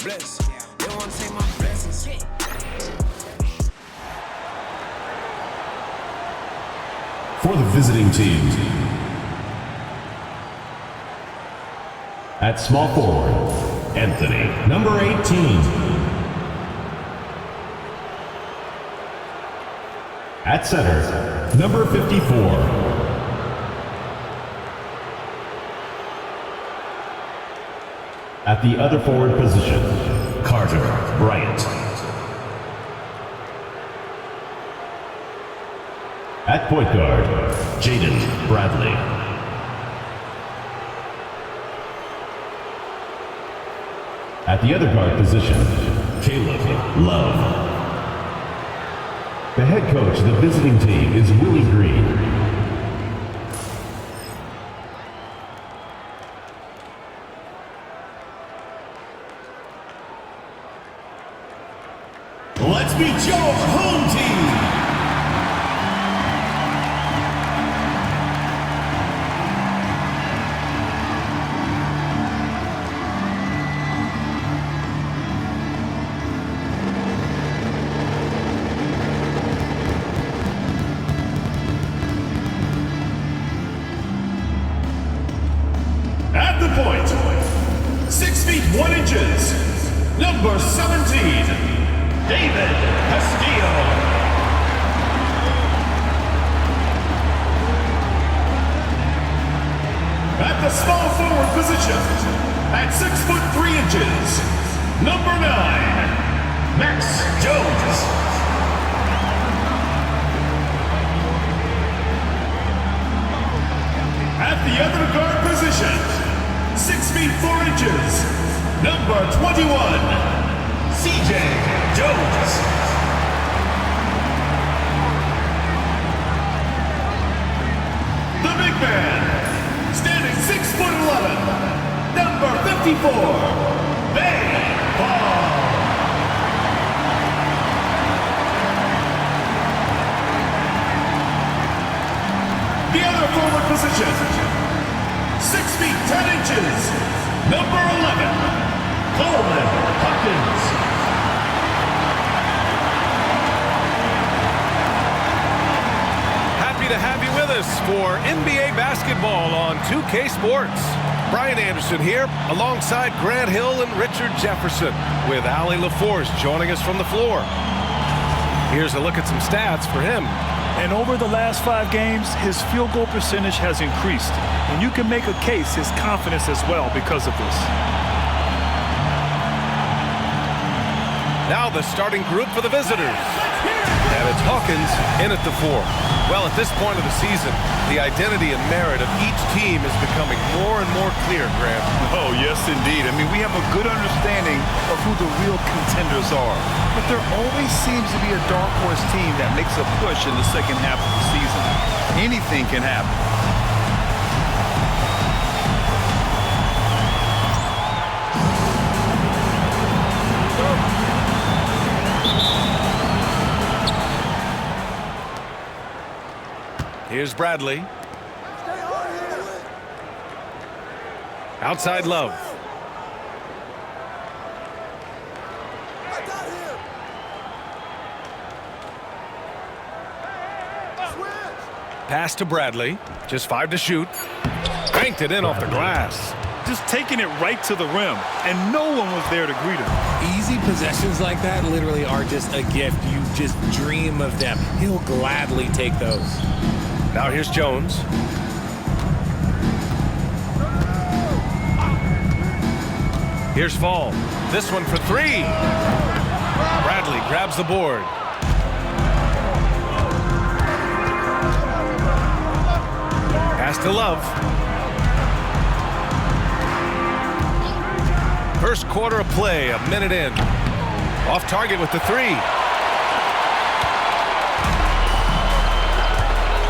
blessed. They wanna take my blessings. For the visiting team, at small forward, Anthony, number 18. At center, number 54. At the other forward position, Carter Bryant. At point guard, Jaden Bradley. At the other guard position, Caleb Love. The head coach of the visiting team is Willie Green. Let's meet your home team. At the point, 6 feet 1 inches, number 17, David Castillo. At the small forward position, at 6 foot 3 inches, number 9, Max Jones. At the other guard position, 6 feet 4 inches, number 21, CJ Jones. The big man, standing 6 foot 11, number 54, Bay Ball. The other forward position, 6 feet 10 inches, number 11, Coleman Hopkins. Happy to have you with us for NBA basketball on 2K Sports. Brian Anderson here alongside Grant Hill and Richard Jefferson with Allie LaForce joining us from the floor. Here's a look at some stats for him. And over the last 5 games, his field goal percentage has increased. And you can make a case his confidence as well because of this. Now the starting group for the visitors. And it's Hawkins in at the 4. Well, at this point of the season, the identity and merit of each team is becoming more and more clear, Grant. Oh, yes, indeed. I mean, we have a good understanding of who the real contenders are. But there always seems to be a dark horse team that makes a push in the second half of the season. Anything can happen. Here's Bradley. Outside Love. Pass to Bradley. Just 5 to shoot. Cranked it in off the glass. Just taking it right to the rim, and no one was there to greet him. Easy possessions like that literally are just a gift. You just dream of them. He'll gladly take those. Now here's Jones. Here's Fall. This one for 3. Bradley grabs the board. Pass to Love. First quarter of play, a minute in. Off target with the 3.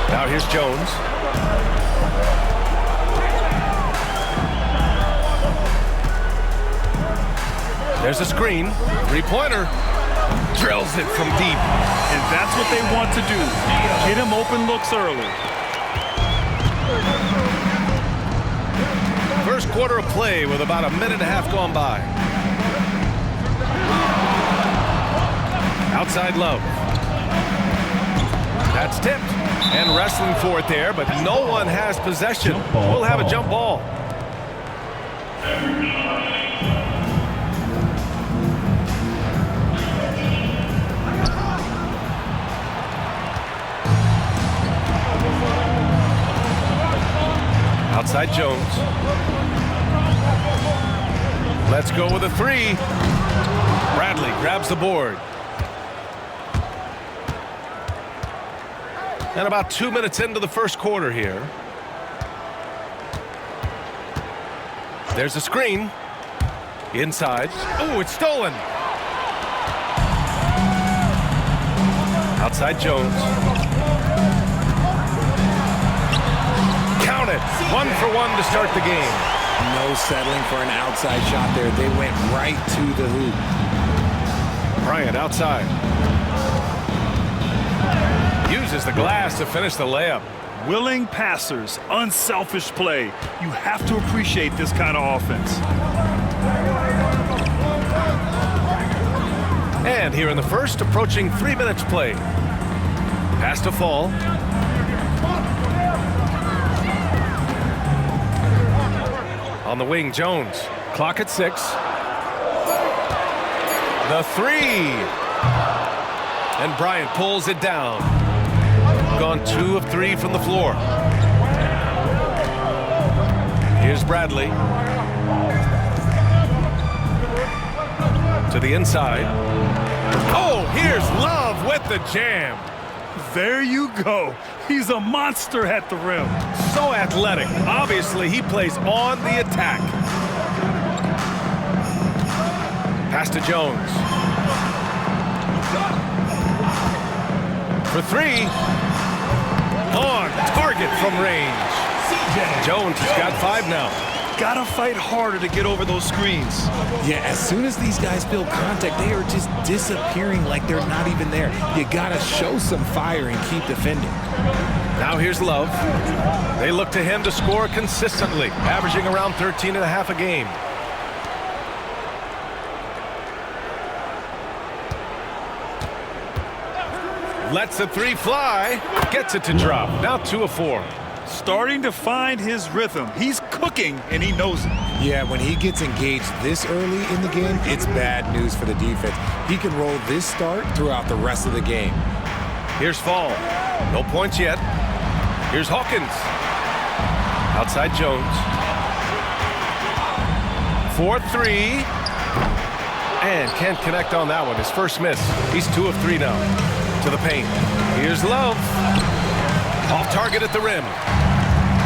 Now here's Jones. There's a screen. 3-pointer. Drills it from deep. And that's what they want to do. Get him open looks early. First quarter of play with about a minute and a half gone by. Outside Love. That's tipped. And wrestling for it there, but no one has possession. We'll have a jump ball. Outside Jones. Let's go with a three. Bradley grabs the board. And about 2 minutes into the first quarter here. There's a screen. Inside. Oh, it's stolen. Outside Jones. Count it. 1 for 1 to start the game. No settling for an outside shot there. They went right to the hoop. Bryant outside. Uses the glass to finish the layup. Willing passers, unselfish play. You have to appreciate this kind of offense. And here in the first, approaching 3 minutes played. Pass to Fall. On the wing, Jones. Clock at 6. The three. And Bryant pulls it down. Gone 2 of 3 from the floor. Here's Bradley. To the inside. Oh, here's Love with the jam. There you go. He's a monster at the rim. So athletic. Obviously, he plays on the attack. Pass to Jones. For 3. On target from range. Jones has got 5 now. Gotta fight harder to get over those screens. Yeah, as soon as these guys feel contact, they are just disappearing like they're not even there. You gotta show some fire and keep defending. Now here's Love. They look to him to score consistently, averaging around 13.5 a game. Lets the 3 fly. Gets it to drop. Now 2 of 4. Starting to find his rhythm. He's cooking, and he knows it. Yeah, when he gets engaged this early in the game, it's bad news for the defense. He can roll this start throughout the rest of the game. Here's Fall. No points yet. Here's Hawkins. Outside Jones. 4-3. And can't connect on that one. His first miss. He's 2 of 3 now. To the paint. Here's Love. Off target at the rim.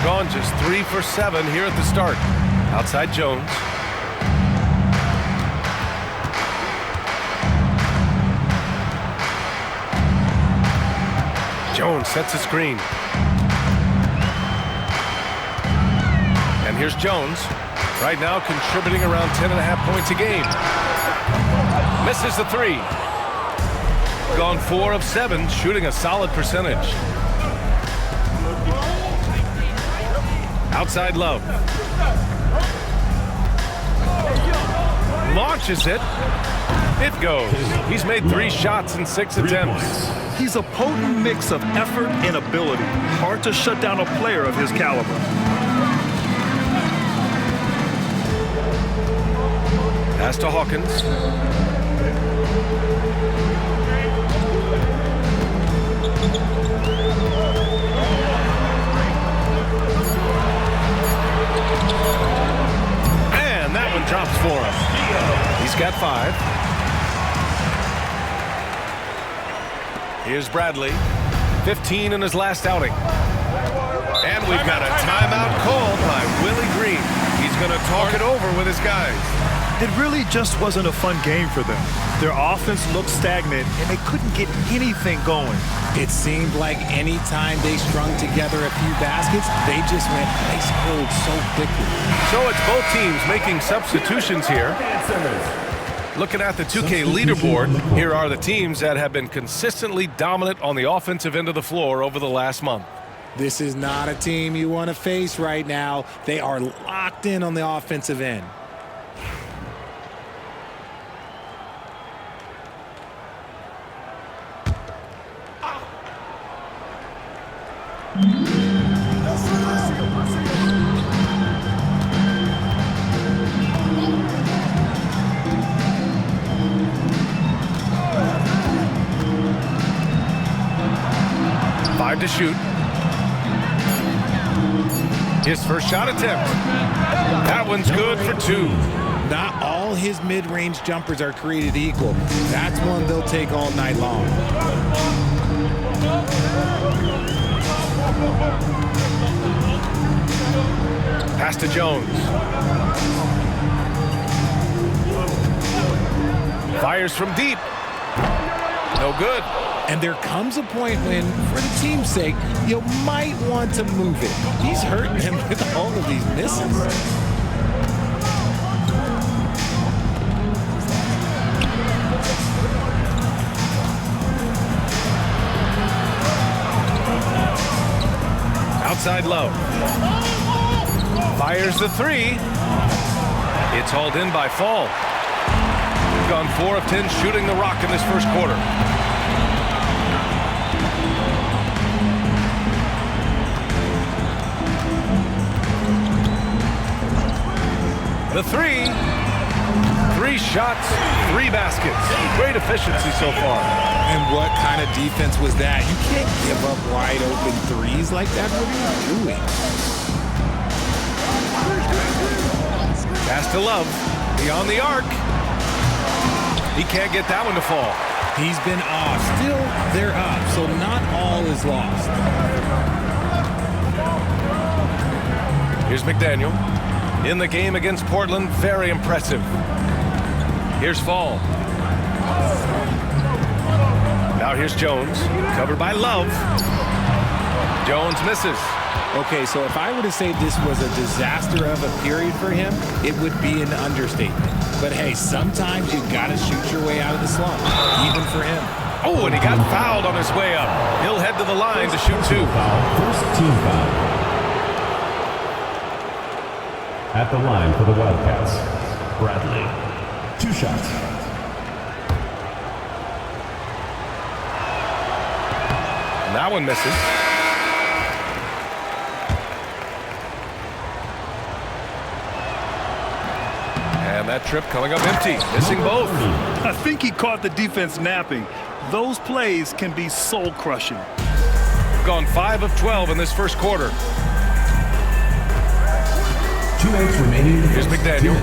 Gone just 3 for 7 here at the start. Outside Jones. Jones sets a screen. And here's Jones. Right now contributing around 10.5 points a game. Misses the 3. Gone 4 of 7, shooting a solid percentage. Outside Love. Launches it. It goes. He's made 3 shots in 6 attempts. He's a potent mix of effort and ability. Hard to shut down a player of his caliber. Pass to Hawkins. And that one drops for him. He's got 5. Here's Bradley. 15 in his last outing. And we've got a timeout called by Willie Green. He's going to talk it over with his guys. It really just wasn't a fun game for them. Their offense looked stagnant, and they couldn't get anything going. It seemed like any time they strung together a few baskets, they just went ice cold so quickly. So it's both teams making substitutions here. Looking at the 2K leaderboard, here are the teams that have been consistently dominant on the offensive end of the floor over the last month. This is not a team you want to face right now. They are locked in on the offensive end. Five to shoot. His first shot attempt. That one's good for two. Not all his mid-range jumpers are created equal. That's one they'll take all night long. Pass to Jones. Fires from deep. No good. And there comes a point when, for the team's sake, you might want to move it. He's hurting him with all of these misses. Outside low. Fires the three. It's hauled in by Fall. Gone 4 of 10 shooting the rock in this first quarter. The three. 3 shots, 3 baskets. Great efficiency so far. And what kind of defense was that? You can't give up wide open threes like that. What are you doing? Pass to Love. Beyond the arc. He can't get that one to fall. He's been off. Still, they're up, so not all is lost. Here's McDaniel. In the game against Portland, very impressive. Here's Fall. Now here's Jones, covered by Love. Jones misses. Okay, so if I were to say this was a disaster of a period for him, it would be an understatement. But hey, sometimes you gotta shoot your way out of the slump, even for him. Oh, and he got fouled on his way up. He'll head to the line to shoot 2. First team foul. At the line for the Wildcats, Bradley. 2 shots. And that one misses. And that trip coming up empty, missing both. I think he caught the defense napping. Those plays can be soul-crushing. Gone 5 of 12 in this first quarter. 2 minutes remaining. Here's McDaniel.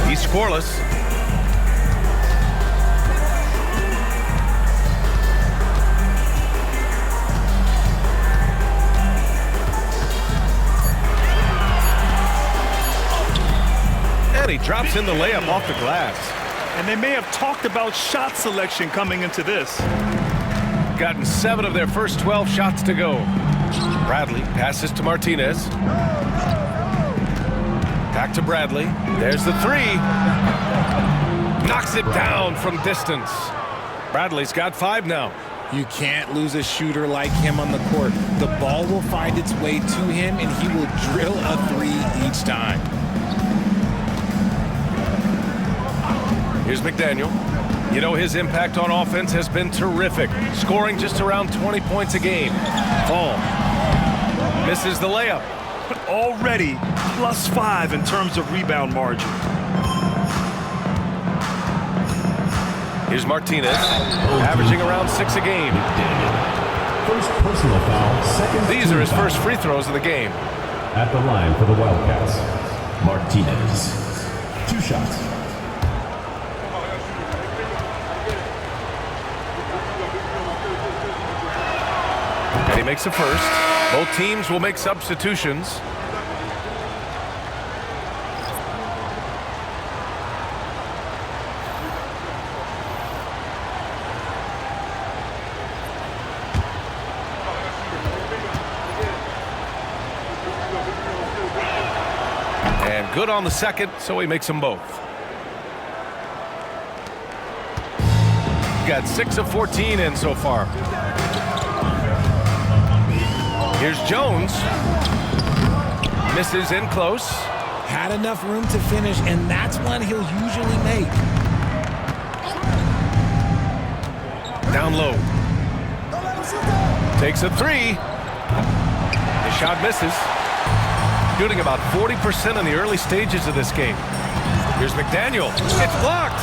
He's scoreless. And he drops in the layup off the glass. And they may have talked about shot selection coming into this. Gotten 7 of their first 12 shots to go. Bradley passes to Martinez. Back to Bradley. There's the 3. Knocks it down from distance. Bradley's got 5 now. You can't lose a shooter like him on the court. The ball will find its way to him, and he will drill a 3 each time. Here's McDaniel. You know, his impact on offense has been terrific, scoring just around 20 points a game. Fall. Misses the layup. But already +5 in terms of rebound margin. Here's Martinez, averaging around 6 a game. First personal foul, second. These are his first free throws of the game. At the line for the Wildcats, Martinez. 2 shots. And he makes a first. Both teams will make substitutions. And good on the second, so he makes them both. Got 6 of 14 in so far. Here's Jones. Misses in close. Had enough room to finish, and that's one he'll usually make. Down low. Takes a 3. The shot misses. Shooting about 40% in the early stages of this game. Here's McDaniel. It's blocked.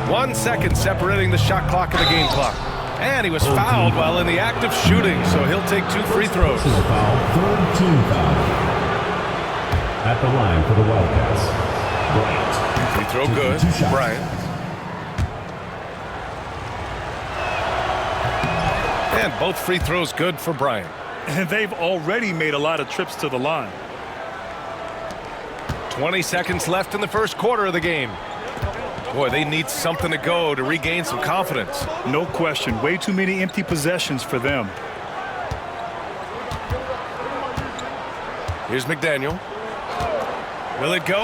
1 second separating the shot clock and the game clock. And he was fouled while in the act of shooting, so he'll take 2 free throws. This is a foul, third team foul. At the line for the Wildcats, Bryant. Free throw good, Bryant. And both free throws good for Bryant. And they've already made a lot of trips to the line. 20 seconds left in the first quarter of the game. Boy, they need something to go to regain some confidence. No question. Way too many empty possessions for them. Here's McDaniel. Will it go?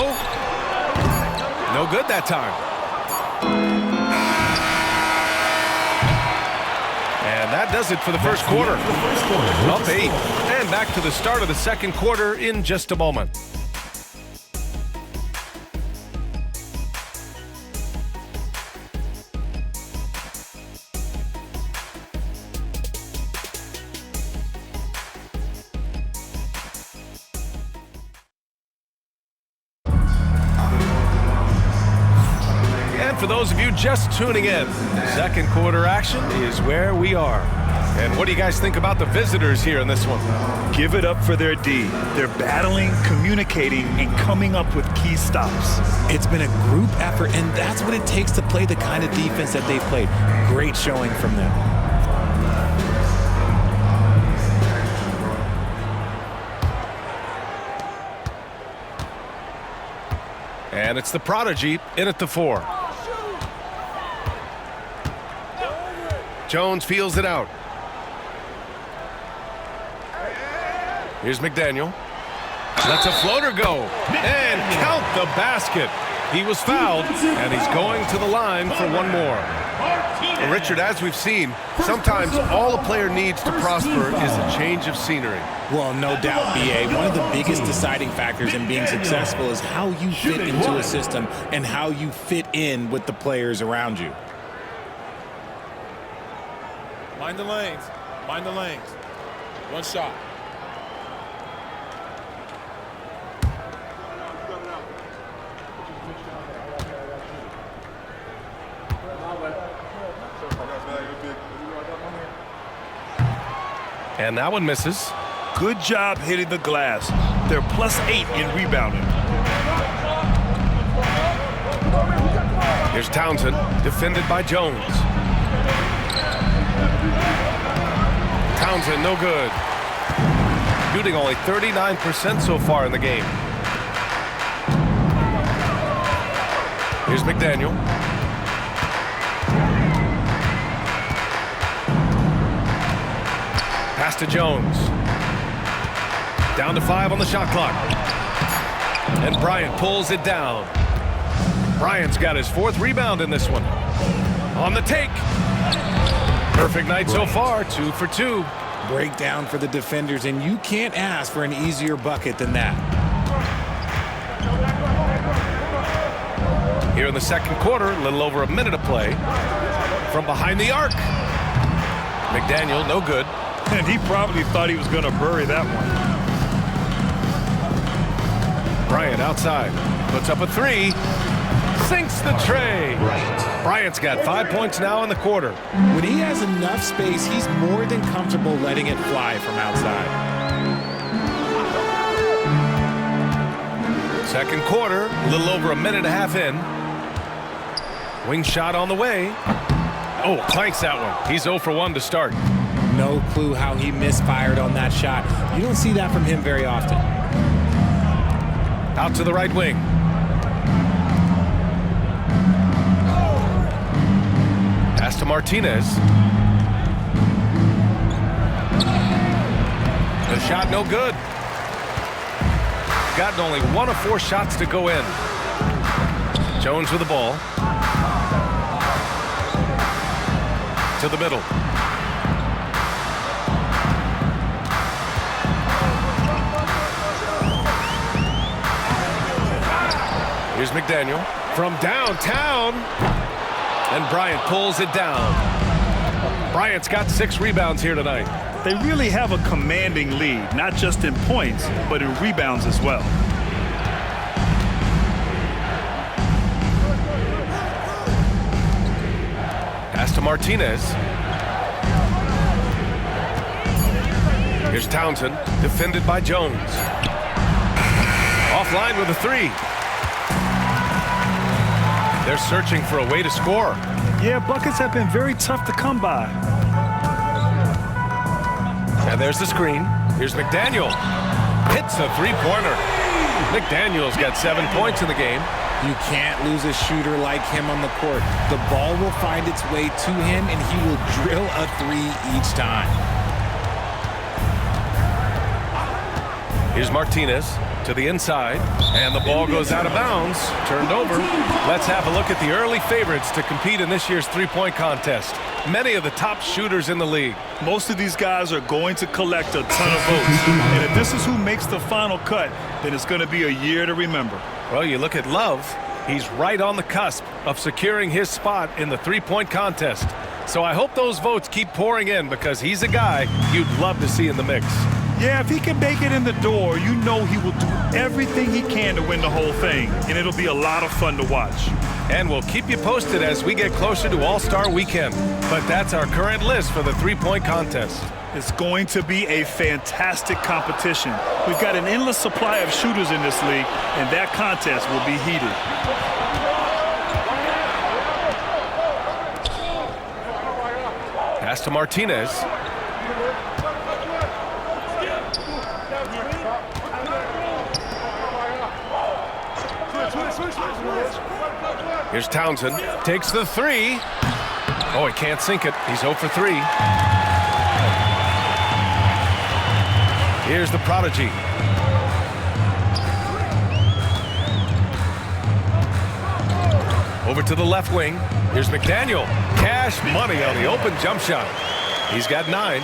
No good that time. And that does it for the first quarter. Up 8. And back to the start of the second quarter in just a moment. For those of you just tuning in, second quarter action is where we are. And what do you guys think about the visitors here in this one? Give it up for their D. They're battling, communicating, and coming up with key stops. It's been a group effort, and that's what it takes to play the kind of defense that they've played. Great showing from them. And it's the prodigy in at the 4. Jones feels it out. Here's McDaniel. Lets a floater go. And count the basket. He was fouled, and he's going to the line for one more. Well, Richard, as we've seen, sometimes all a player needs to prosper is a change of scenery. Well, no doubt, B.A. One of the biggest deciding factors in being successful is how you fit into a system and how you fit in with the players around you. Mind the lanes. Mind the lanes. One shot. And that one misses. Good job hitting the glass. They're +8 in rebounding. Here's Townsend, defended by Jones. Townsend, no good. Shooting only 39% so far in the game. Here's McDaniel. Pass to Jones. Down to 5 on the shot clock. And Bryant pulls it down. Bryant's got his 4th rebound in this one. On the take. Perfect night so far, 2 for 2. Breakdown for the defenders, and you can't ask for an easier bucket than that. Here in the second quarter, a little over a minute of play. From behind the arc. McDaniel, no good. And he probably thought he was going to bury that one. Bryant outside. Puts up a 3. Sinks the tray. Bryant's got 5 points now in the quarter. When he has enough space, he's more than comfortable letting it fly from outside. Second quarter, a little over a minute and a half in. Wing shot on the way. Oh, clanks that one. He's 0 for 1 to start. No clue how he misfired on that shot. You don't see that from him very often. Out to the right wing. Pass to Martinez. The shot no good. Gotten only 1 of 4 shots to go in. Jones with the ball. To the middle. Here's McDaniel from downtown. And Bryant pulls it down. Bryant's got 6 rebounds here tonight. They really have a commanding lead, not just in points, but in rebounds as well. Pass to Martinez. Here's Townsend, defended by Jones. Offline with a three. They're searching for a way to score. Yeah, buckets have been very tough to come by. And there's the screen. Here's McDaniel. Hits a three-pointer. McDaniel's got 7 points in the game. You can't lose a shooter like him on the court. The ball will find its way to him, and he will drill a three each time. Here's Martinez to the inside, and the ball goes out of bounds, turned over. Let's have a look at the early favorites to compete in this year's three-point contest. Many of the top shooters in the league. Most of these guys are going to collect a ton of votes. And if this is who makes the final cut, then it's going to be a year to remember. Well, you look at Love. He's right on the cusp of securing his spot in the three-point contest. So I hope those votes keep pouring in because he's a guy you'd love to see in the mix. Yeah, if he can make it in the door, you know he will do everything he can to win the whole thing, and it'll be a lot of fun to watch. And we'll keep you posted as we get closer to All-Star Weekend. But that's our current list for the three-point contest. It's going to be a fantastic competition. We've got an endless supply of shooters in this league, and that contest will be heated. Pass to Martinez. Here's Townsend. Takes the three. Oh, he can't sink it. He's 0 for 3. Here's the prodigy. Over to the left wing. Here's McDaniel. Cash money on the open jump shot. He's got 9.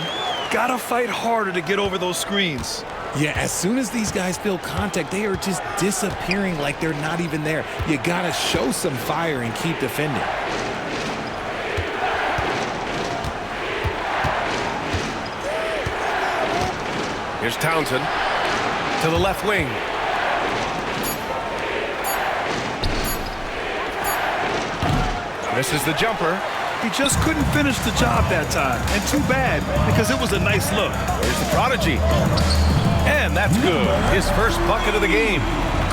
Gotta fight harder to get over those screens. Yeah, as soon as these guys feel contact, they are just disappearing like they're not even there. You gotta show some fire and keep defending. Here's Townsend to the left wing. Misses the jumper. He just couldn't finish the job that time, and too bad because it was a nice look. Here's the prodigy. And that's good. His first bucket of the game.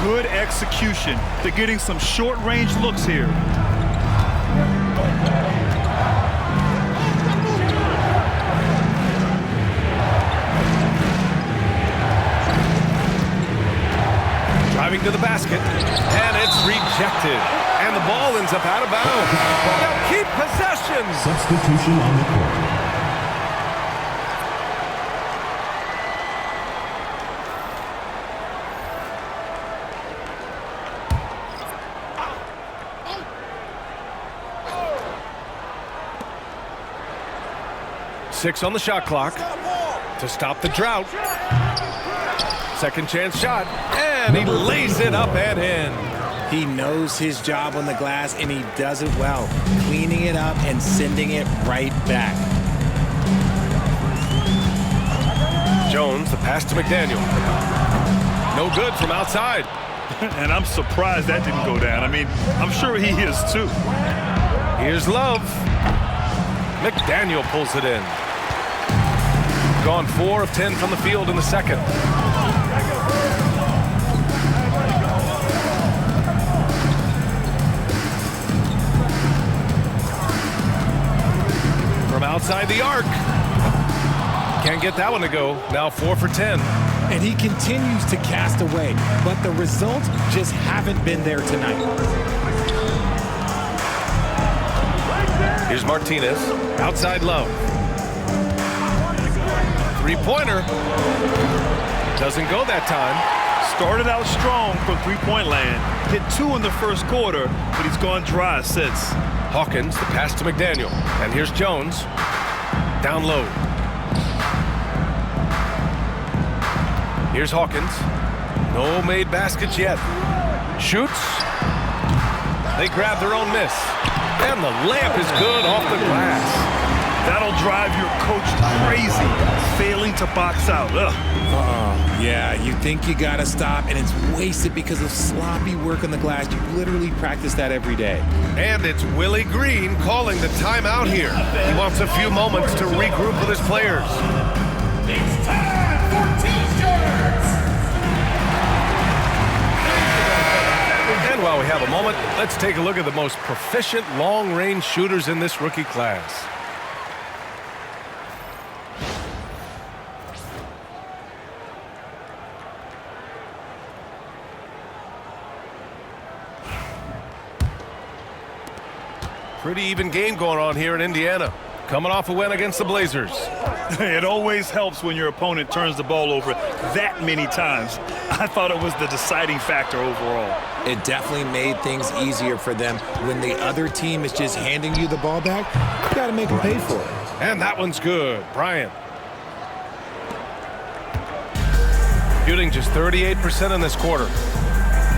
Good execution. They're getting some short-range looks here. Driving to the basket, and it's rejected. And the ball ends up out of bounds. Now keep possession. Substitution on the court. Six on the shot clock to stop the drought. Second chance shot, and he lays it up and in. He knows his job on the glass, and he does it well, cleaning it up and sending it right back. Jones, the pass to McDaniel. No good from outside. And I'm surprised that didn't go down. I mean, I'm sure he is too. Here's Love. McDaniel pulls it in. Gone 4 of 10 from the field in the second. From outside the arc. Can't get that one to go. Now 4 for 10. And he continues to cast away, but the results just haven't been there tonight. Here's Martinez. Outside Love. Three-pointer. Doesn't go that time. Started out strong from three-point land. Hit 2 in the first quarter, but he's gone dry since. Hawkins, the pass to McDaniel. And here's Jones. Down low. Here's Hawkins. No made baskets yet. Shoots. They grab their own miss. And the layup is good off the glass. That'll drive your coach crazy, failing to box out. Ugh. Yeah, you think you got to stop, and it's wasted because of sloppy work on the glass. You literally practice that every day. And it's Willie Green calling the timeout here. He wants a few moments to regroup with his players. It's time for T-shirts! And while we have a moment, let's take a look at the most proficient long-range shooters in this rookie class. Pretty even game going on here in Indiana. Coming off a win against the Blazers. It always helps when your opponent turns the ball over that many times. I thought it was the deciding factor overall. It definitely made things easier for them. When the other team is just handing you the ball back, you got to make them pay for it. And that one's good. Bryant. Shooting just 38% in this quarter.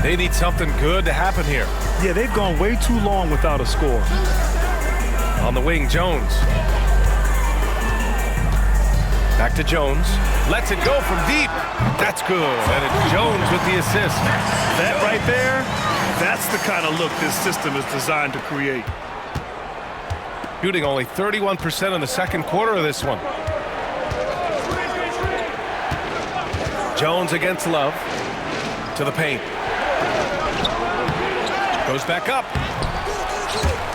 They need something good to happen here. Yeah, they've gone way too long without a score. On the wing, Jones. Back to Jones. Lets it go from deep. That's good. And it's Jones with the assist. That right there, that's the kind of look this system is designed to create. Shooting only 31% in the second quarter of this one. Jones against Love. To the paint. Goes back up.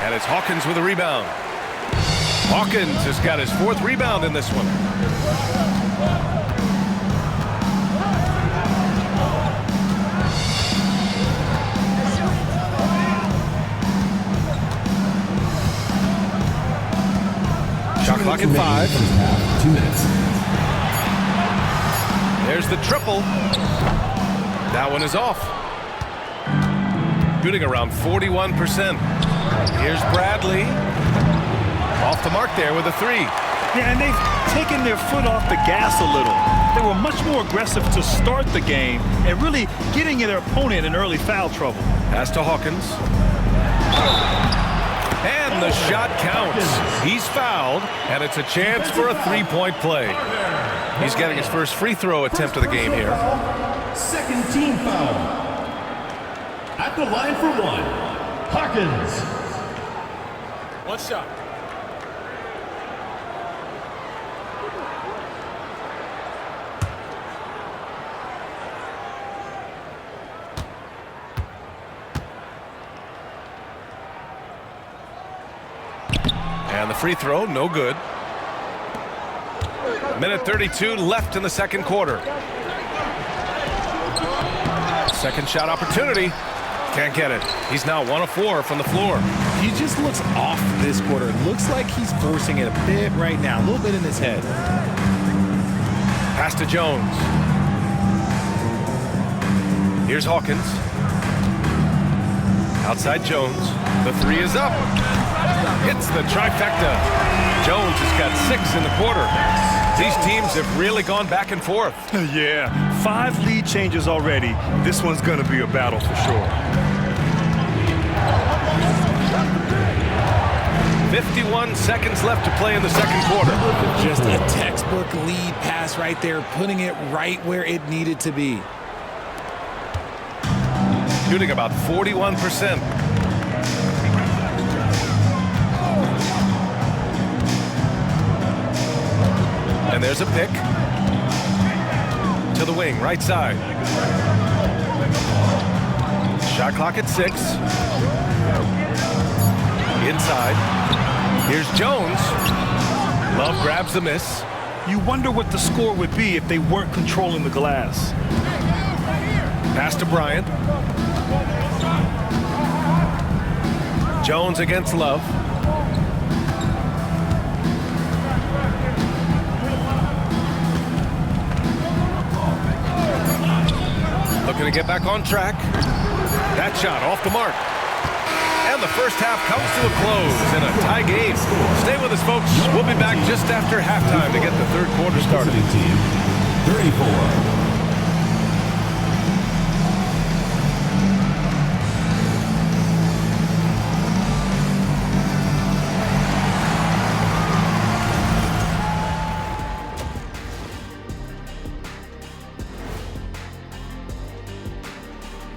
And it's Hawkins with a rebound. Hawkins has got his fourth rebound in this one. Shot clock at 5. 2 minutes. There's the triple. That one is off. Shooting around 41%. Here's Bradley. Off the mark there with a 3. Yeah, and they've taken their foot off the gas a little. They were much more aggressive to start the game and really getting their opponent in early foul trouble. Pass to Hawkins. And the shot counts. He's fouled, and it's a chance for a three-point play. He's getting his first free throw attempt of the game here. Second team foul. At the line for 1, Hawkins. One shot. And the free throw, no good. Minute 32 left in the second quarter. Second shot opportunity. Can't get it. He's now 1 of 4 from the floor. He just looks off this quarter. Looks like he's forcing it a bit right now, a little bit in his head. Pass to Jones. Here's Hawkins. Outside Jones. The 3 is up. Hits the trifecta. Jones has got 6 in the quarter. These teams have really gone back and forth. Yeah, 5 lead changes already. This one's going to be a battle for sure. 51 seconds left to play in the second quarter. Just a textbook lead pass right there, putting it right where it needed to be. Shooting about 41%. And there's a pick. To the wing, right side. Shot clock at 6. Inside. Here's Jones. Love grabs the miss. You wonder what the score would be if they weren't controlling the glass. Pass to Bryant. Jones against Love. Looking to get back on track. That shot off the mark. And the first half comes to a close in a tie game. Stay with us, folks. We'll be back just after halftime to get the third quarter started. Team 34.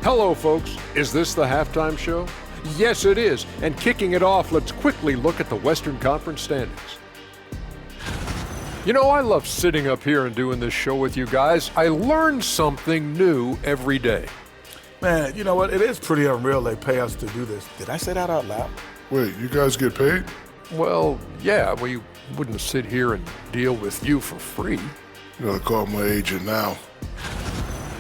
Hello, folks. Is this the halftime show? Yes, it is. And kicking it off, let's quickly look at the Western Conference standings. You know, I love sitting up here and doing this show with you guys. I learn something new every day. Man, you know what? It is pretty unreal they pay us to do this. Did I say that out loud? Wait, you guys get paid? Well, yeah, we wouldn't sit here and deal with you for free. You gotta call my agent now.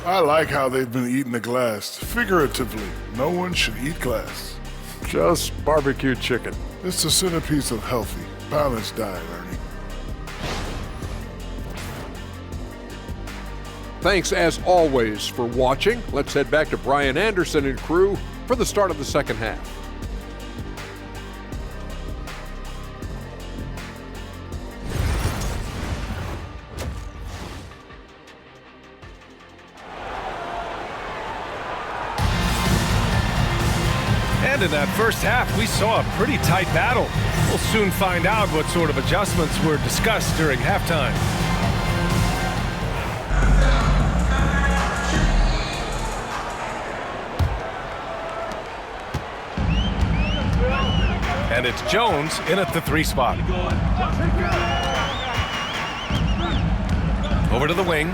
I like how they've been eating the glass. Figuratively, no one should eat glass. Just barbecued chicken. It's the centerpiece of healthy, balanced diet, Ernie. Thanks, as always, for watching. Let's head back to Brian Anderson and crew for the start of the second half. And in that first half, we saw a pretty tight battle. We'll soon find out what sort of adjustments were discussed during halftime. And it's Jones in at the 3 spot. Over to the wing.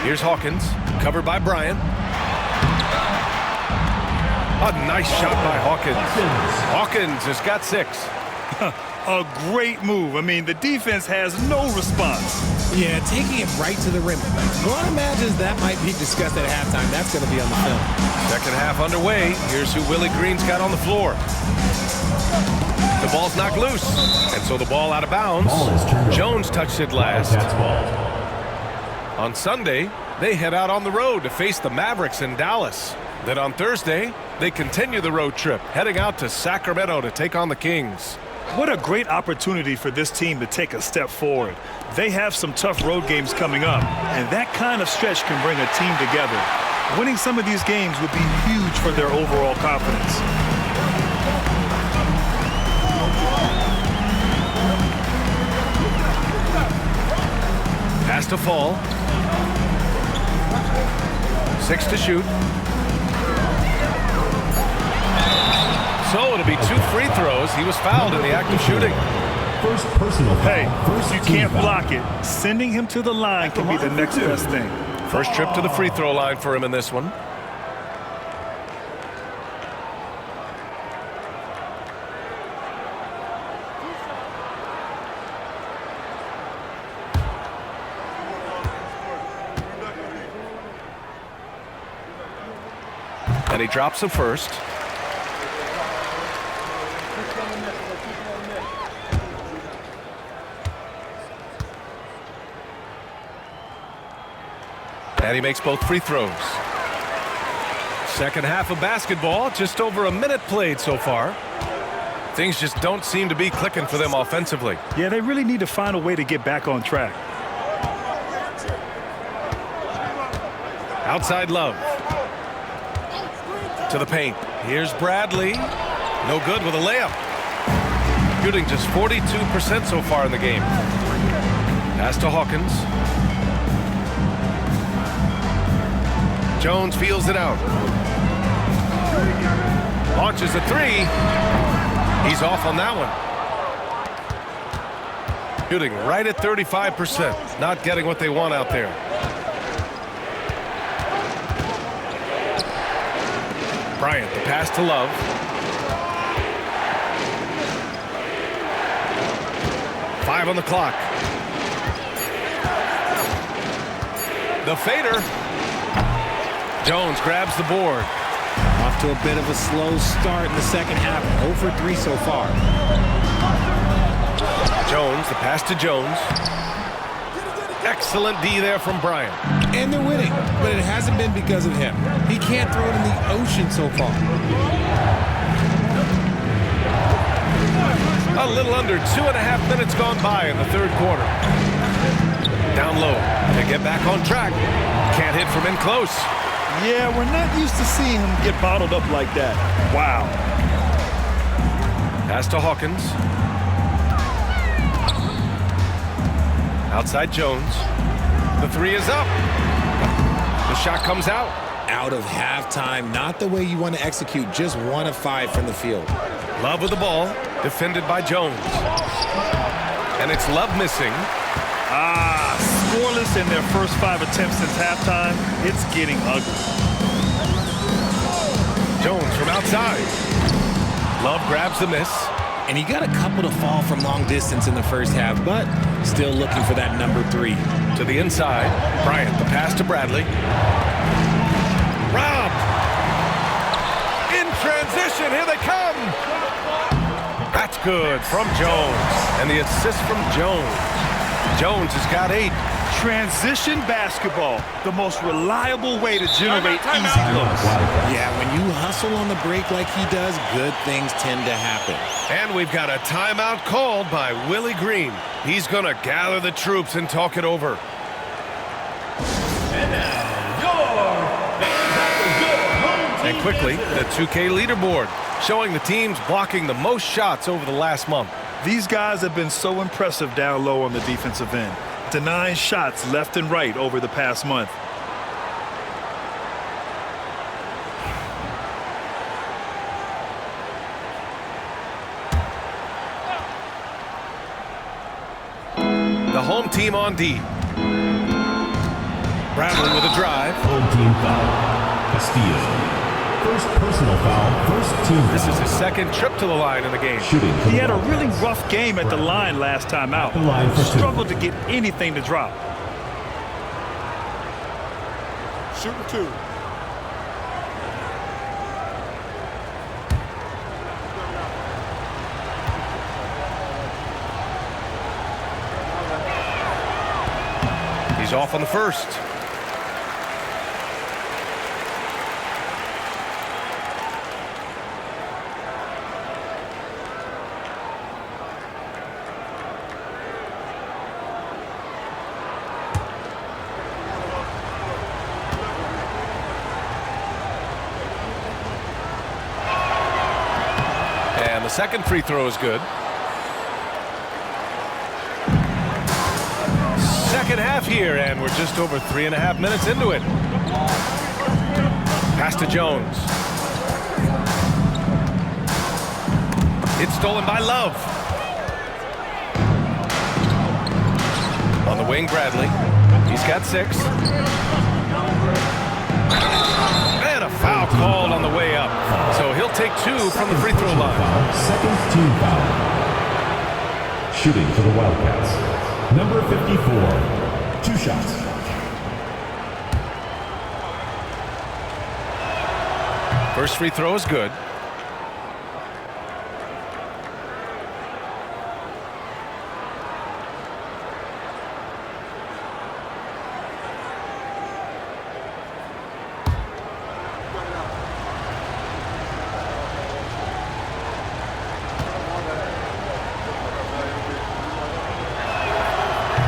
Here's Hawkins, covered by Bryant. A nice shot by Hawkins. Hawkins has got 6. A great move. I mean, the defense has no response. Yeah, taking it right to the rim. One imagines that might be discussed at halftime. That's going to be on the film. Second half underway. Here's who Willie Green's got on the floor. The ball's knocked loose, and so the ball out of bounds. Jones touched it last. On Sunday, they head out on the road to face the Mavericks in Dallas. Then on Thursday, they continue the road trip, heading out to Sacramento to take on the Kings. What a great opportunity for this team to take a step forward. They have some tough road games coming up, and that kind of stretch can bring a team together. Winning some of these games would be huge for their overall confidence. Pass to Fall. 6 to shoot. So it'll be 2 free throws. He was fouled in the act of shooting. First personal foul. Hey, First you team can't foul. block it. Sending him to the line can be the next best thing. First trip to the free throw line for him in this one. And he drops the first. And he makes both free throws. Second half of basketball, just over a minute played so far. Things just don't seem to be clicking for them offensively. Yeah, they really need to find a way to get back on track. Outside Love. To the paint. Here's Bradley. No good with a layup. Shooting just 42% so far in the game. Pass to Hawkins. Jones feels it out. Launches a 3. He's off on that one. Shooting right at 35%. Not getting what they want out there. Bryant, the pass to Love. Five on the clock. The fader. Jones grabs the board. Off to a bit of a slow start in the second half. 0 for 3 so far. Jones, the pass to Jones. Excellent D there from Bryant. And they're winning, but it hasn't been because of him. He can't throw it in the ocean so far. A little under 2.5 minutes gone by in the third quarter. Down low. They get back on track. Can't hit from in close. Yeah, we're not used to seeing him get bottled up like that. Wow. Pass to Hawkins. Outside Jones. The 3 is up. The shot comes out. Out of halftime, not the way you want to execute, just 1 of 5 from the field. Love with the ball, defended by Jones. And it's Love missing. Scoreless in their first 5 attempts since halftime. It's getting ugly. Jones from outside. Love grabs the miss. And he got a couple to fall from long distance in the first half, but still looking for that number 3. To the inside. Bryant, the pass to Bradley. Robbed. In transition, here they come. That's good from Jones. And the assist from Jones. Jones has got 8. Transition basketball, the most reliable way to generate easy looks. Yeah, when you hustle on the break like he does, good things tend to happen. And we've got a timeout called by Willie Green. He's going to gather the troops and talk it over. And now, your And quickly, the 2K leaderboard, showing the teams blocking the most shots over the last month. These guys have been so impressive down low on the defensive end, denying shots left and right over the past month. The home team on D. Bradley with a drive. Home team foul. Castillo. First personal foul, first team foul. This is his second trip to the line in the game. Shooting. He had a really rough game at the line last time out. Struggled to get anything to drop. Shooting 2. He's off on the first. And the second free throw is good. Second half here, and we're just over 3.5 minutes into it. Pass to Jones. It's stolen by Love. On the wing, Bradley. He's got 6. And a foul called on the way up. So he'll take 2 from the free throw line. Second team foul. Shooting for the Wildcats. Number 54. 2 shots. First free throw is good.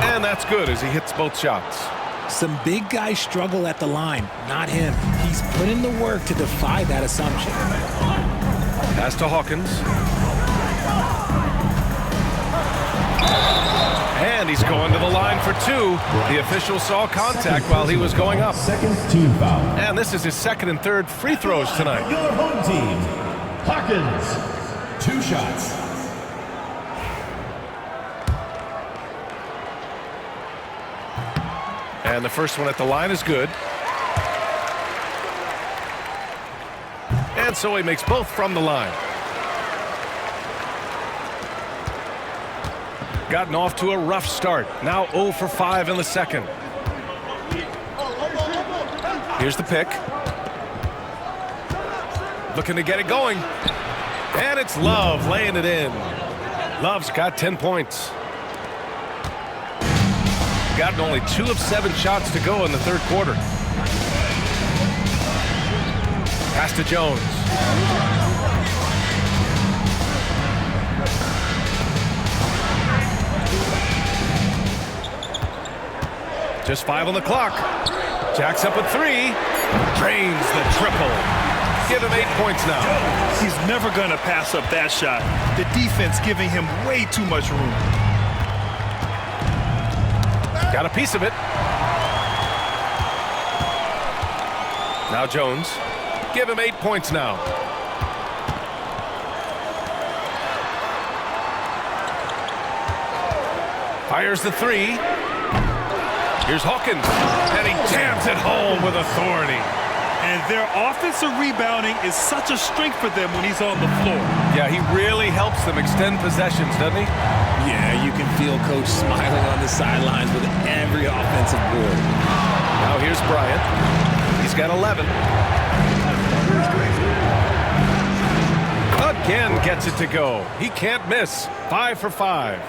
And that's good as he hits both shots. Some big guys struggle at the line, not him. He's put in the work to defy that assumption. Pass to Hawkins. And he's going to the line for 2. The official saw contact while he was going up. Second team foul. And this is his second and third free throws tonight. Your home team. Hawkins. 2 shots. And the first one at the line is good. And so he makes both from the line. Gotten off to a rough start. Now 0 for 5 in the second. Here's the pick. Looking to get it going. And it's Love laying it in. Love's got 10 points. Gotten only 2 of 7 shots to go in the third quarter. Pass to Jones. Just 5 on the clock. Jacks up at 3. Drains the triple. Give him 8 points now. He's never going to pass up that shot. The defense giving him way too much room. Got a piece of it. Now Jones. Give him 8 points now. Fires the three. Here's Hawkins. And he jams it home with authority. And their offensive rebounding is such a strength for them when he's on the floor. Yeah, he really helps them extend possessions, doesn't he? Yeah, you can feel Coach smiling on the sidelines with every offensive board. Now here's Bryant. He's got 11. Again gets it to go. He can't miss. 5 for 5.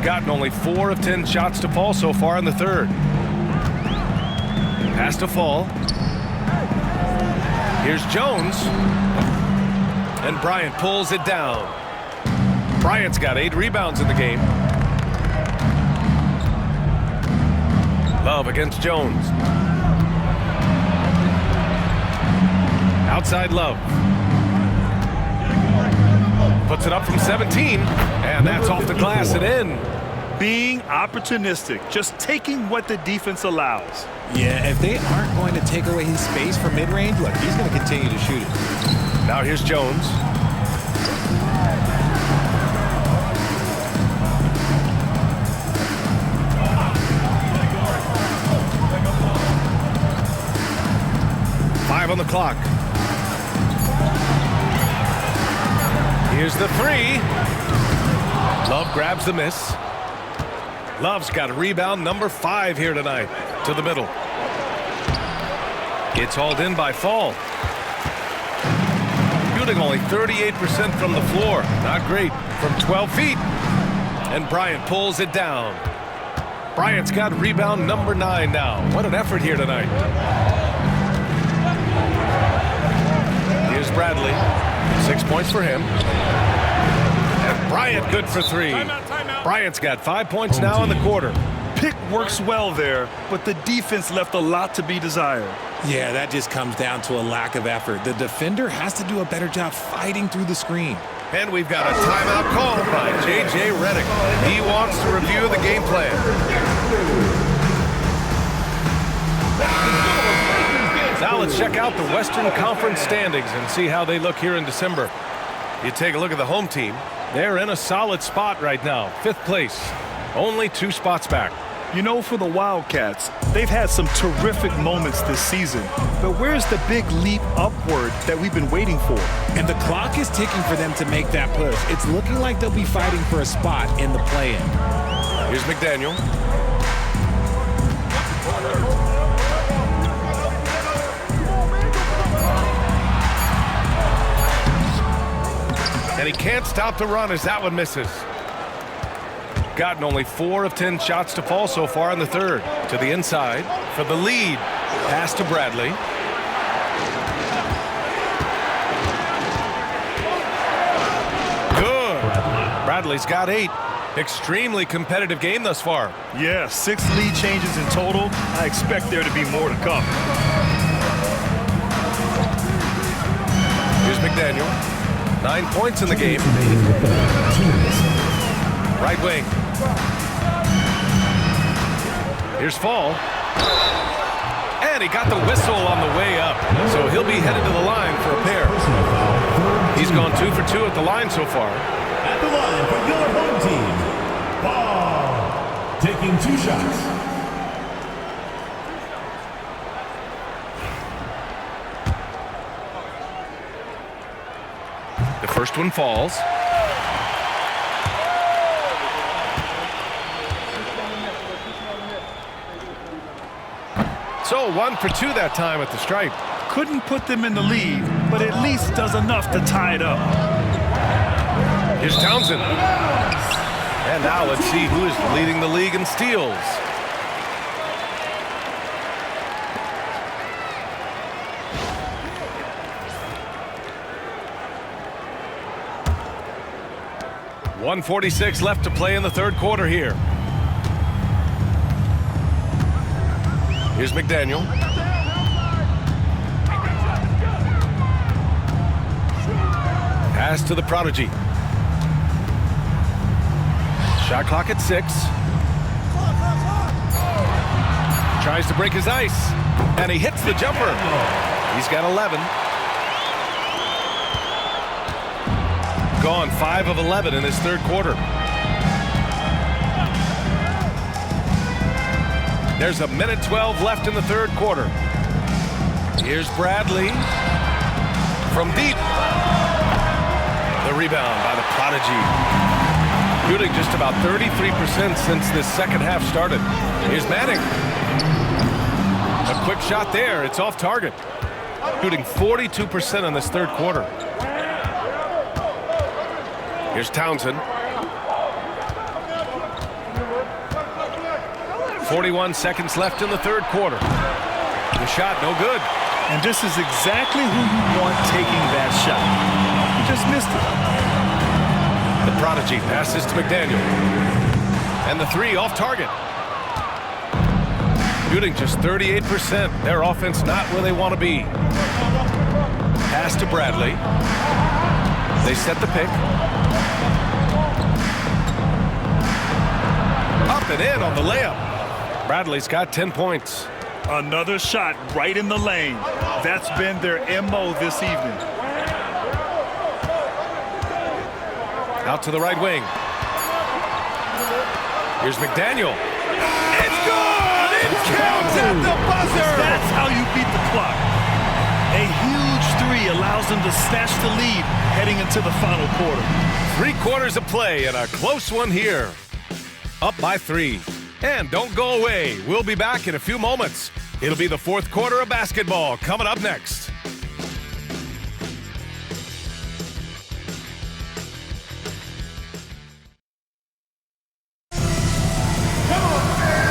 Gotten only 4 of 10 shots to fall so far in the third. Pass to Fall. Here's Jones. And Bryant pulls it down. Bryant's got 8 rebounds in the game. Love against Jones. Outside Love. Puts it up from 17. And that's off the glass and in. Being opportunistic, just taking what the defense allows. Yeah, if they aren't going to take away his space for mid-range, look, he's going to continue to shoot it. Now here's Jones. Five on the clock. Here's the three. Love grabs the miss. Love's got a rebound number 5 here tonight. To the middle. It's hauled in by Fall. Shooting only 38% from the floor. Not great. From 12 feet. And Bryant pulls it down. Bryant's got rebound number 9 now. What an effort here tonight. Here's Bradley. 6 points for him. And Bryant good for 3. Bryant's got 5 points now in the quarter. Pick works well there, but the defense left a lot to be desired. Yeah, that just comes down to a lack of effort. The defender has to do a better job fighting through the screen. And we've got a timeout called by J.J. Redick. He wants to review the game plan. Now let's check out the Western Conference standings and see how they look here in December. You take a look at the home team. They're in a solid spot right now, 5th place. Only 2 spots back. You know, for the Wildcats, they've had some terrific moments this season. But where's the big leap upward that we've been waiting for? And the clock is ticking for them to make that push. It's looking like they'll be fighting for a spot in the play-in. Here's McDaniel. And he can't stop the run as that one misses. Gotten only 4 of 10 shots to fall so far in the third. To the inside for the lead. Pass to Bradley. Good. Bradley's got 8. Extremely competitive game thus far. Yeah, 6 lead changes in total. I expect there to be more to come. Here's McDaniel. 9 points in the game. Right wing. Here's Fall. And he got the whistle on the way up. So he'll be headed to the line for a pair. He's gone 2 for 2 at the line so far. At the line for your home team, Ball. Taking 2 shots. The first one falls. So 1 for 2 that time at the stripe. Couldn't put them in the lead, but at least does enough to tie it up. Here's Townsend. And now let's see who is leading the league in steals. .146 left to play in the third quarter here. Here's McDaniel. Pass to the prodigy. Shot clock at 6. Tries to break his ice. And he hits the jumper. He's got 11. Gone 5 of 11 in his third quarter. There's 1:12 left in the third quarter. Here's Bradley from deep. The rebound by the prodigy. Shooting just about 33% since this second half started. Here's Manning. A quick shot there. It's off target. Shooting 42% in this third quarter. Here's Townsend. 41 seconds left in the third quarter. The shot no good. And this is exactly who you want taking that shot. He just missed it. The prodigy passes to McDaniel. And the three off target. Shooting just 38%. Their offense not where they want to be. Pass to Bradley. They set the pick. Up and in on the layup. Bradley's got 10 points. Another shot right in the lane. That's been their MO this evening. Out to the right wing. Here's McDaniel. It's good! It counts at the buzzer! That's how you beat the clock. A huge three allows them to snatch the lead heading into the final quarter. 3 quarters of play and a close one here. Up by 3. And don't go away. We'll be back in a few moments. It'll be the fourth quarter of basketball coming up next.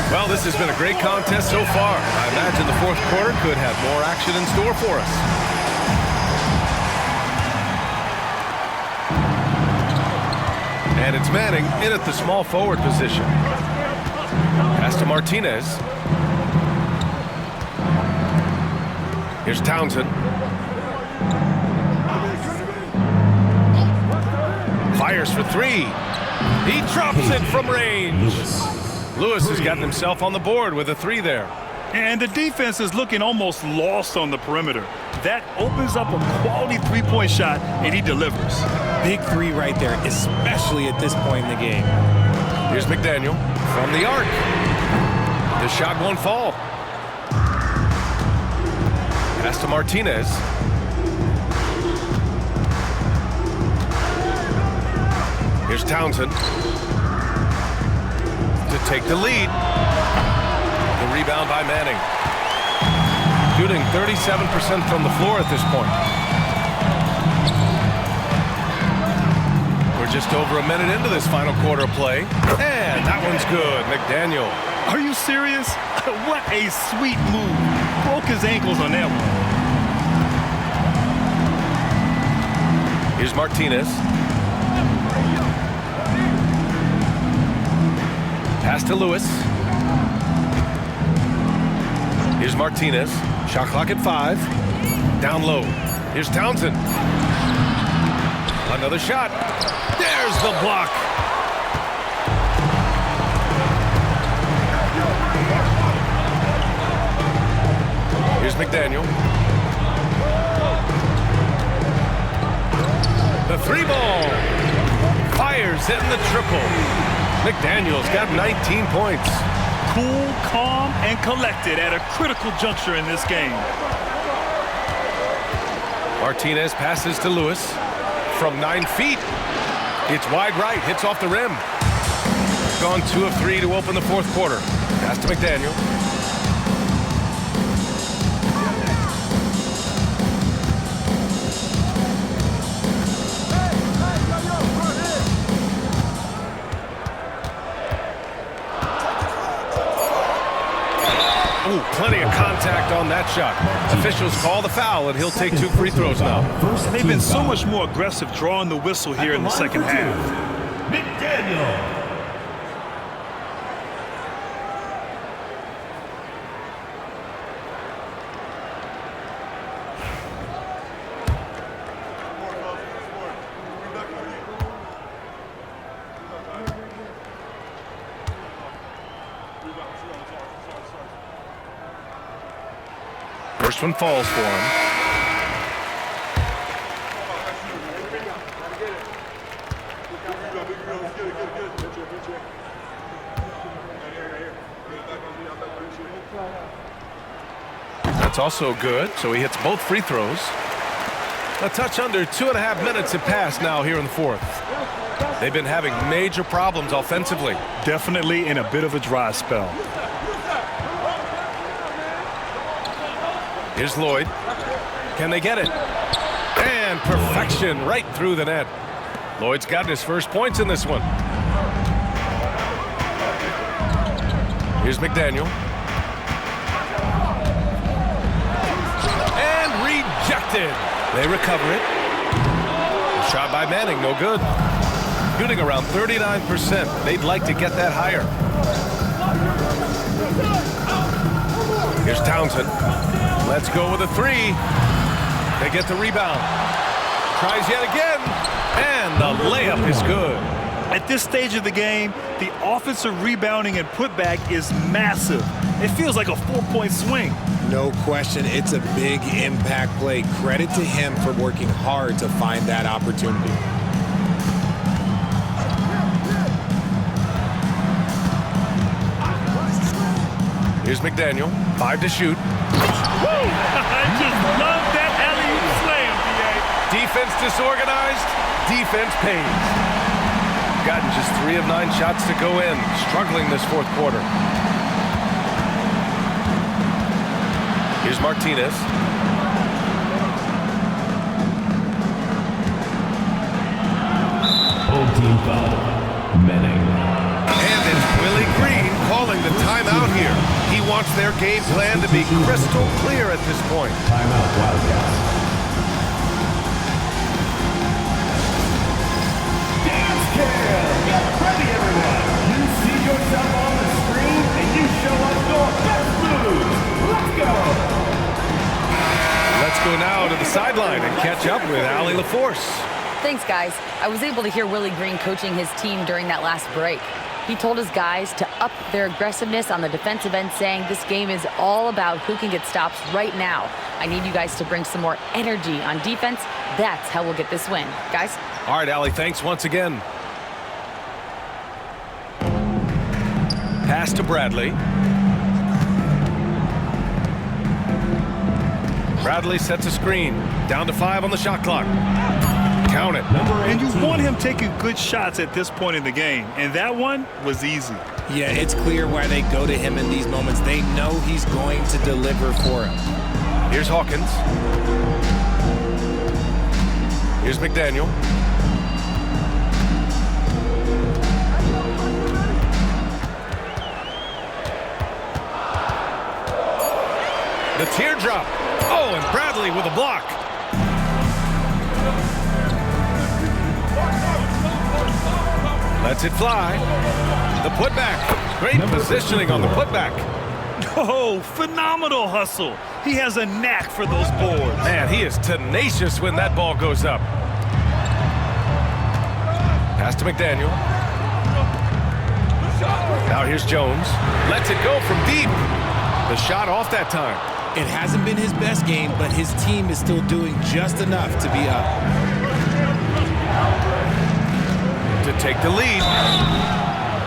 Well, this has been a great contest so far. I imagine the fourth quarter could have more action in store for us. And it's Manning in at the small forward position. Pass to Martinez. Here's Townsend. Fires for 3. He drops it from range. Lewis has gotten himself on the board with a 3 there. And the defense is looking almost lost on the perimeter. That opens up a quality three-point shot, and he delivers. Big 3 right there, especially at this point in the game. Here's McDaniel from the arc. The shot won't fall. Pass to Martinez. Here's Townsend to take the lead. The rebound by Manning. Shooting 37% from the floor at this point. We're just over a minute into this final quarter of play. And that one's good. McDaniel. Are you serious? What a sweet move. Broke his ankles on that one. Here's Martinez. Pass to Lewis. Here's Martinez. Shot clock at 5. Down low. Here's Townsend. Another shot. There's the block. Here's McDaniel. The 3 ball. Fires, hitting the triple. McDaniel's got 19 points. Cool, calm, and collected at a critical juncture in this game. Martinez passes to Lewis from 9 feet. It's wide right, hits off the rim. Gone 2 of 3 to open the fourth quarter. Pass to McDaniel. Ooh, plenty of contact on that shot. Officials call the foul, and he'll take 2 free throws now. They've been so much more aggressive drawing the whistle here in the second half. McDaniel. First one falls for him. That's also good, so he hits both free throws. A touch under 2.5 minutes have passed now here in the fourth. They've been having major problems offensively. Definitely in a bit of a dry spell. Here's Lloyd. Can they get it? And perfection right through the net. Lloyd's gotten his first points in this one. Here's McDaniel. And rejected. They recover it. A shot by Manning, no good. Shooting around 39%. They'd like to get that higher. Here's Townsend. Let's go with a three. They get the rebound. Tries yet again. And the layup is good. At this stage of the game, the offensive rebounding and putback is massive. It feels like a 4-point swing. No question, it's a big impact play. Credit to him for working hard to find that opportunity. Here's McDaniel. 5 to shoot. I just love that alley-oop slam, D.A. Defense disorganized. Defense pays. Gotten just 3 of 9 shots to go in. Struggling this fourth quarter. Here's Martinez. Home team foul. Manning. And it's Willie Green calling the timeout here. He wants their game plan to be crystal clear at this point. Timeout Wildcats. Dance cam! Get ready, everyone! You see yourself on the screen, and you show us your best moves! Let's go! Let's go now to the sideline and catch up with Allie LaForce. Thanks, guys. I was able to hear Willie Green coaching his team during that last break. He told his guys to up their aggressiveness on the defensive end, saying this game is all about who can get stops right now. I need you guys to bring some more energy on defense. That's how we'll get this win. Guys? All right, Allie, thanks once again. Pass to Bradley. Bradley sets a screen. Down to 5 on the shot clock. Count it. And you want him taking good shots at this point in the game, and that one was easy. Yeah, it's clear why they go to him in these moments. They know he's going to deliver for him. Here's Hawkins. Here's McDaniel. The teardrop. Oh, and Bradley with a block. Lets it fly. The putback. Great positioning on the putback. Oh, phenomenal hustle. He has a knack for those boards. Man, he is tenacious when that ball goes up. Pass to McDaniel. Now here's Jones. Lets it go from deep. The shot off that time. It hasn't been his best game, but his team is still doing just enough to be up. To take the lead.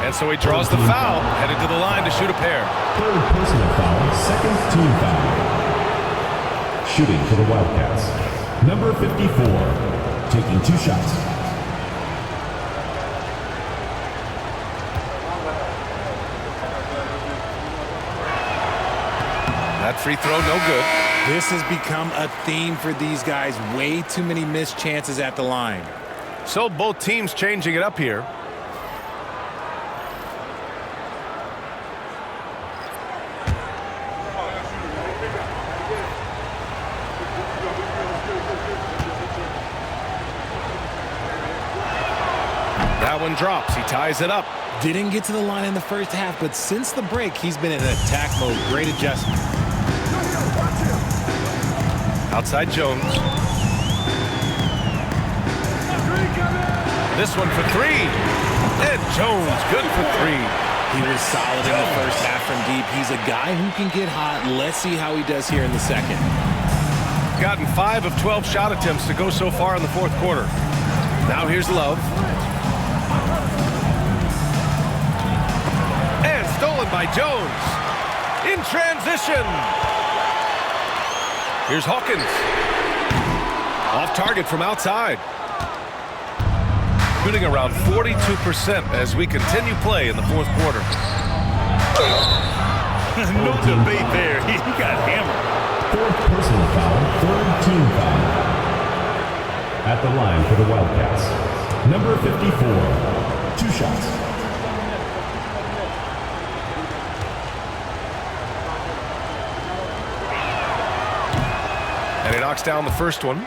And so he draws the foul, headed to the line to shoot a pair. Third personal foul, second team foul. Shooting for the Wildcats. Number 54, taking 2 shots. That free throw, no good. This has become a theme for these guys. Way too many missed chances at the line. So both teams changing it up here. That one drops. He ties it up. Didn't get to the line in the first half, but since the break, he's been in attack mode. Great adjustment. Outside Jones. This one for 3. And Jones good for 3. He was solid in the first half from deep. He's a guy who can get hot. Let's see how he does here in the second. Gotten 5 of 12 shot attempts to go so far in the fourth quarter. Now here's Love. And stolen by Jones. In transition. Here's Hawkins. Off target from outside. Shooting around 42% as we continue play in the fourth quarter. No debate there. He got hammered. Fourth personal foul, third team foul. At the line for the Wildcats, number 54, 2 shots. And he knocks down the first one.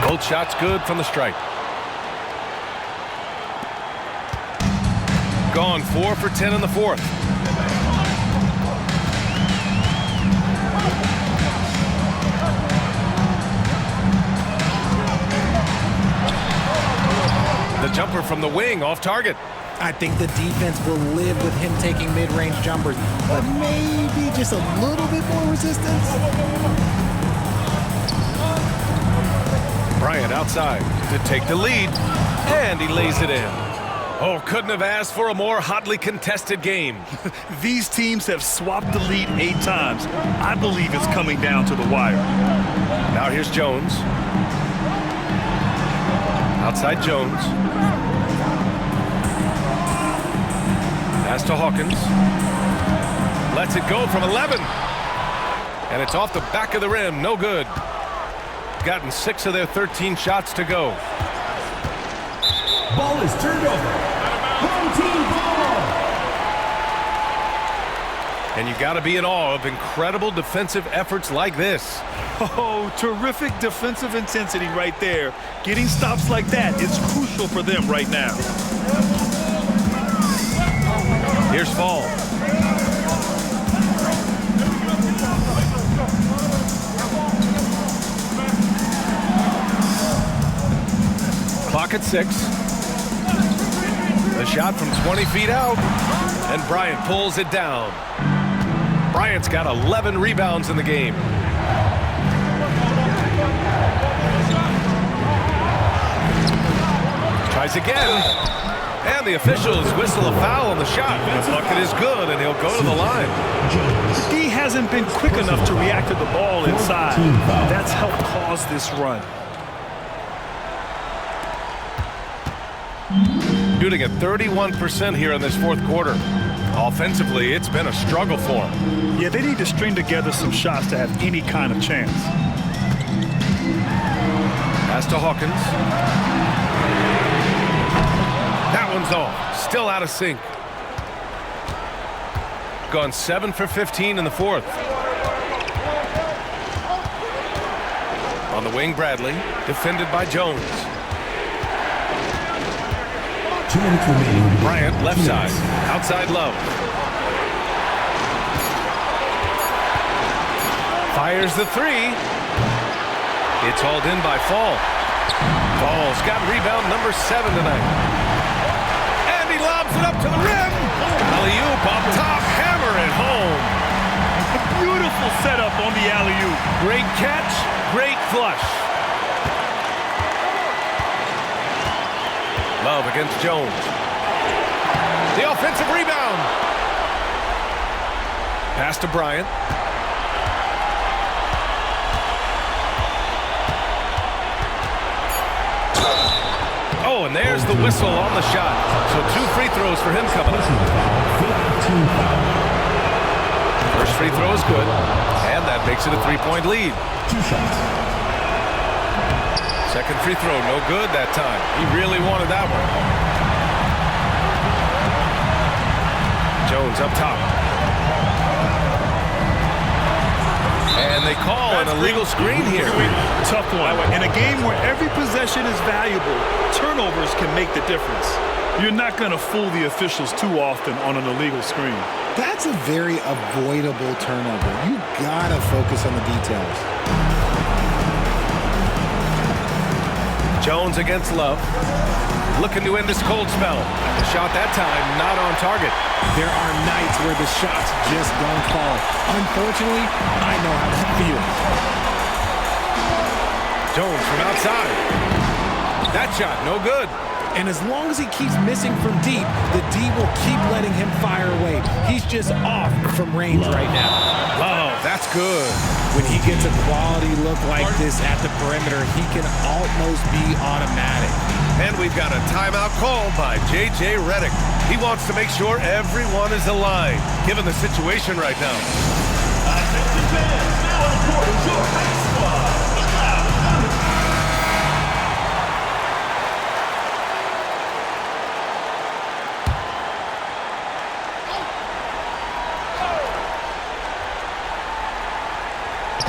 Both shots good from the stripe. Gone 4 for 10 in the fourth. The jumper from the wing off target. I think the defense will live with him taking mid-range jumpers, but maybe just a little bit more resistance. Bryant outside to take the lead, and he lays it in. Oh, couldn't have asked for a more hotly contested game. These teams have swapped the lead 8 times. I believe it's coming down to the wire. Now here's Jones. Outside Jones. Pass to Hawkins. Lets it go from 11. And it's off the back of the rim. No good. Gotten 6 of their 13 shots to go. Ball is turned over. Home team ball. And you got to be in awe of incredible defensive efforts like this. Oh, terrific defensive intensity right there. Getting stops like that is crucial for them right now. Here's Fall. Clock at 6. The shot from 20 feet out, and Bryant pulls it down. Bryant's got 11 rebounds in the game. Tries again, and the officials whistle a foul on the shot. The bucket is good, and he'll go to the line. He hasn't been quick enough to react to the ball inside. That's helped cause this run. Shooting at 31% here in this fourth quarter. Offensively, it's been a struggle for him. Yeah, they need to string together some shots to have any kind of chance. Pass to Hawkins. That one's off. Still out of sync. Gone 7 for 15 in the fourth. On the wing, Bradley. Defended by Jones. 2 minutes remaining. Bryant, left side. Outside Love. Fires the 3. It's hauled in by Fall. Fall's got rebound number 7 tonight. And he lobs it up to the rim. Alley-oop up top. Hammer it home. Beautiful setup on the alley-oop. Great catch. Great flush. Love against Jones. The offensive rebound. Pass to Bryant. Oh, and there's the whistle on the shot. So 2 free throws for him coming up. First free throw is good, and that makes it a 3-point lead. 2 shots. Second free throw, no good that time. He really wanted that one. Jones up top. And they call an illegal screen here. Tough one. In a game where every possession is valuable, turnovers can make the difference. You're not going to fool the officials too often on an illegal screen. That's a very avoidable turnover. You gotta focus on the details. Jones against Love. Looking to end this cold spell. The shot that time not on target. There are nights where the shots just don't fall. Unfortunately, I know how that feels. Jones from outside. That shot no good. And as long as he keeps missing from deep, the D will keep letting him fire away. He's just off from range right now. Oh, that's good. When he gets a quality look like this at the perimeter, he can almost be automatic. And we've got a timeout called by J.J. Redick. He wants to make sure everyone is aligned, given the situation right now. Attention fans, now on the court is your high squad.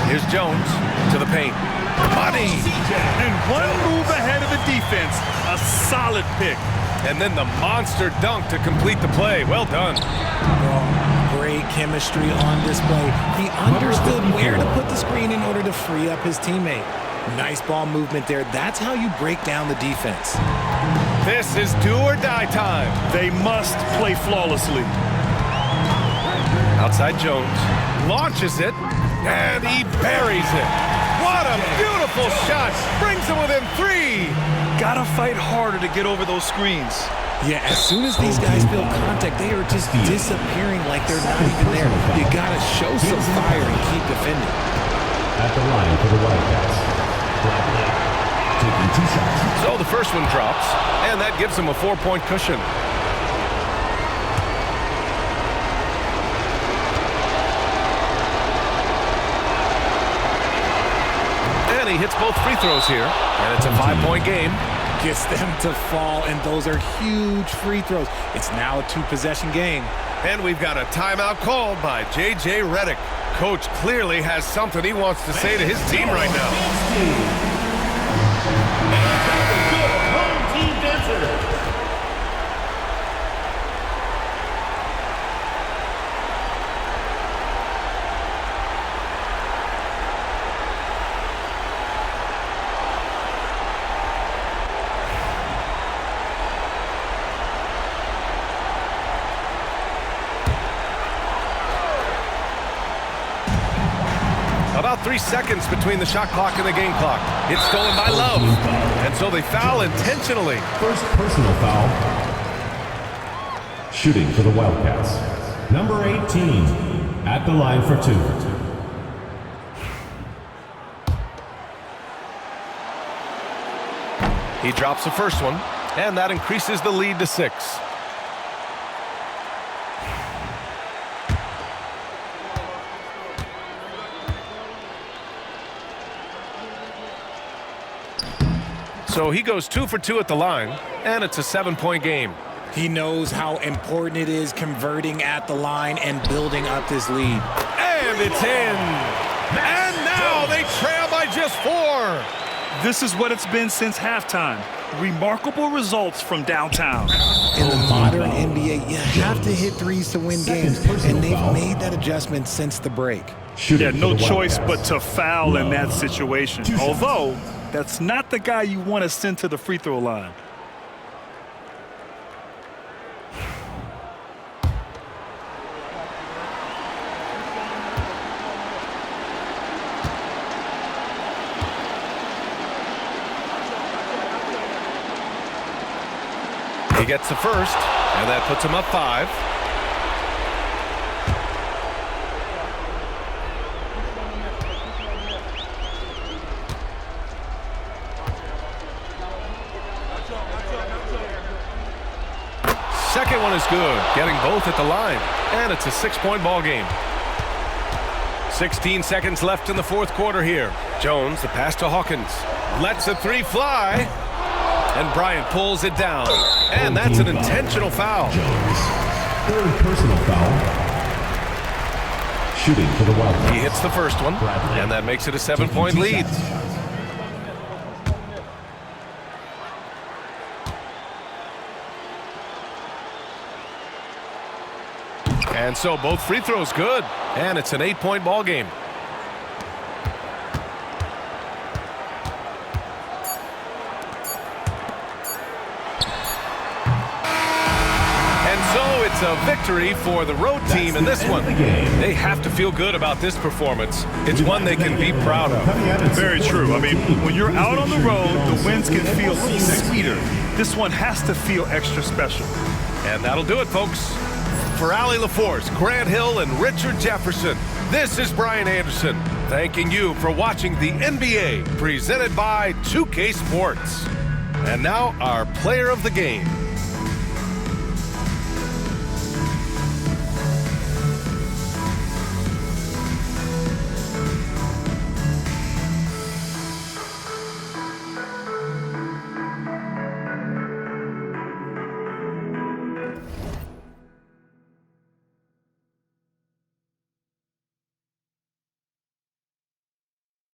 Here's Jones to the paint. Money! And one move ahead of the defense. A solid pick. And then the monster dunk to complete the play. Well done. Oh, great chemistry on display. He understood where to put the screen in order to free up his teammate. Nice ball movement there. That's how you break down the defense. This is do or die time. They must play flawlessly. Outside Jones. Launches it. And he buries it. What a beautiful shot. Brings him within 3. Gotta fight harder to get over those screens. Yeah, as soon as these guys feel contact, they are just disappearing like they're not even there. You gotta show some fire and keep defending. At the line for the Wildcats, Bradley, taking 2 shots. So the first one drops, and that gives him a 4-point cushion. And he hits both free throws here, and it's a 5-point game. Gets them to fall, and those are huge free throws. It's now a 2-possession game. And we've got a timeout called by J.J. Redick. Coach clearly has something he wants to say to his team right now. Home team dancer. About 3 seconds between the shot clock and the game clock. It's stolen by Love. And so they foul intentionally. First personal foul. Shooting for the Wildcats. Number 18 at the line for 2. He drops the first one, and that increases the lead to 6. So he goes 2 for 2 at the line, and it's a 7-point game. He knows how important it is converting at the line and building up this lead. And it's in. And now they trail by just 4. This is what it's been since halftime. Remarkable results from downtown. In the modern NBA, you have to hit threes to win games, and they've made that adjustment since the break. Yeah, no choice but to foul in that situation. Although, that's not the guy you want to send to the free throw line. He gets the first, and that puts him up 5. Second one is good, getting both at the line, and it's a 6-point ball game. 16 seconds left in the 4th quarter here. Jones, the pass to Hawkins, lets a 3 fly, and Bryant pulls it down, and that's an intentional foul. Jones, third personal foul. Shooting for the Wildcats. He hits the first one, Bradley, and that makes it a 7-point lead. And so both free throws good. And it's an 8-point ball game. It's a victory for the road team in this one. They have to feel good about this performance. It's one they can be proud of. Very true. I mean, when you're out on the road, the wins can feel sweeter. This one has to feel extra special. And that'll do it, folks. For Allie LaForce, Grant Hill, and Richard Jefferson, this is Brian Anderson, thanking you for watching the NBA presented by 2K Sports. And now our player of the game.